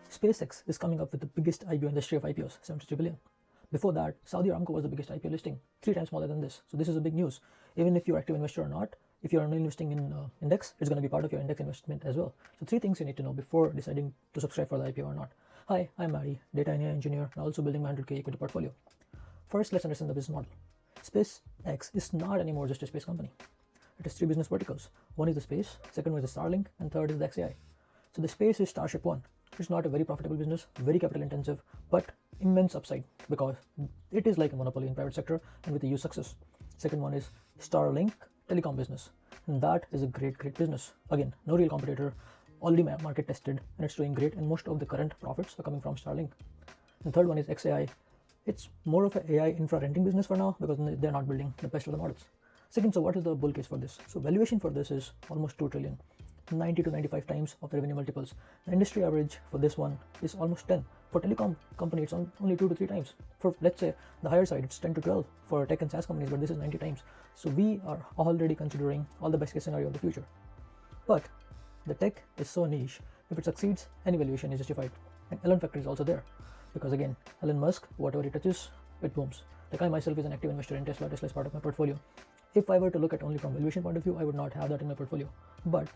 SpaceX is coming up with the biggest IPO in the history of IPOs, 73 billion. Before that, Saudi Aramco was the biggest IPO listing, 3 times smaller than this. So this is a big news. Even if you're active investor or not, if you're only investing in index, it's going to be part of your index investment as well. So 3 things you need to know before deciding to subscribe for the IPO or not. Hi, I'm Mary, data and AI engineer, and also building my 100K equity portfolio. First, let's understand the business model. SpaceX is not anymore just a space company. It has 3 business verticals. One is the space, second one is the Starlink, and third is the XAI. So the space is Starship 1. It's not a very profitable business, very capital intensive, but immense upside because it is like a monopoly in private sector and with a huge success. Second one is Starlink telecom business, and that is a great business. Again, no real competitor, already market tested, and it's doing great, and most of the current profits are coming from Starlink. And third one is XAI. It's more of an AI infra renting business for now because they're not building the best of the models. Second, so what is the bull case for this? So valuation for this is almost 2 trillion. 90 to 95 times of the revenue multiples. The industry average for this one is almost 10. For telecom company, it's only 2 to 3 times. For, let's say, the higher side, it's 10 to 12 for tech and SaaS companies, but this is 90 times. So we are already considering all the best case scenario of the future. But the tech is so niche, if it succeeds, any valuation is justified. And Elon factor is also there. Because again, Elon Musk, whatever he touches, it booms. Like I myself is an active investor in Tesla. Tesla is part of my portfolio. If I were to look at only from valuation point of view, I would not have that in my portfolio. But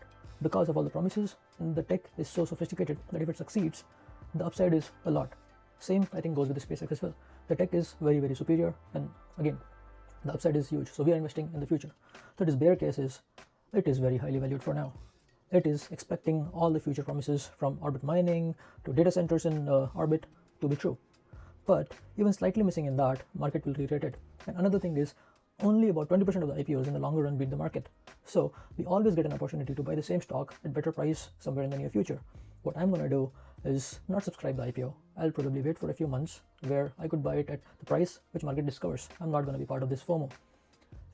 because of all the promises, and the tech is so sophisticated that if it succeeds, the upside is a lot. Same I think goes with the SpaceX as well. The tech is very superior, and again, the upside is huge. So we are investing in the future. So this bear case is, it is very highly valued for now. It is expecting all the future promises from orbit mining to data centers in orbit to be true. But even slightly missing in that, market will re-rate it. And another thing is, only about 20% of the IPOs in the longer run beat the market. So we always get an opportunity to buy the same stock at better price somewhere in the near future. What I'm going to do is not subscribe the IPO. I'll probably wait for a few months where I could buy it at the price which market discovers. I'm not going to be part of this FOMO.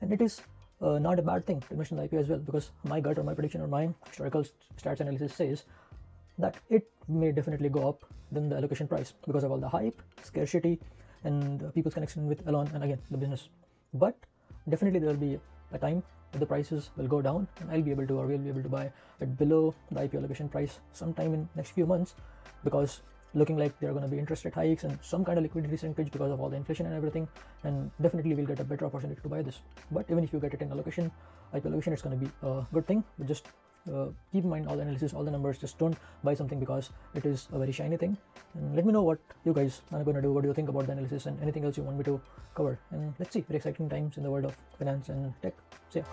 And it is not a bad thing to invest in the IPO as well, because my gut or my prediction or my historical stats analysis says that it may definitely go up than the allocation price because of all the hype, scarcity, and people's connection with Elon and again the business. But definitely there will be a time that the prices will go down and I'll be able to, or we'll be able to buy at below the IPO allocation price sometime in next few months, because looking like there are going to be interest rate hikes and some kind of liquidity shrinkage because of all the inflation and everything, and definitely we'll get a better opportunity to buy this. But even if you get it in allocation, IPO allocation, it's going to be a good thing, but just keep in mind all the analysis, all the numbers. Just don't buy something because it is a very shiny thing. And let me know what you guys are going to do. What do you think about the analysis and anything else you want me to cover? And let's see, very exciting times in the world of finance and tech. See ya.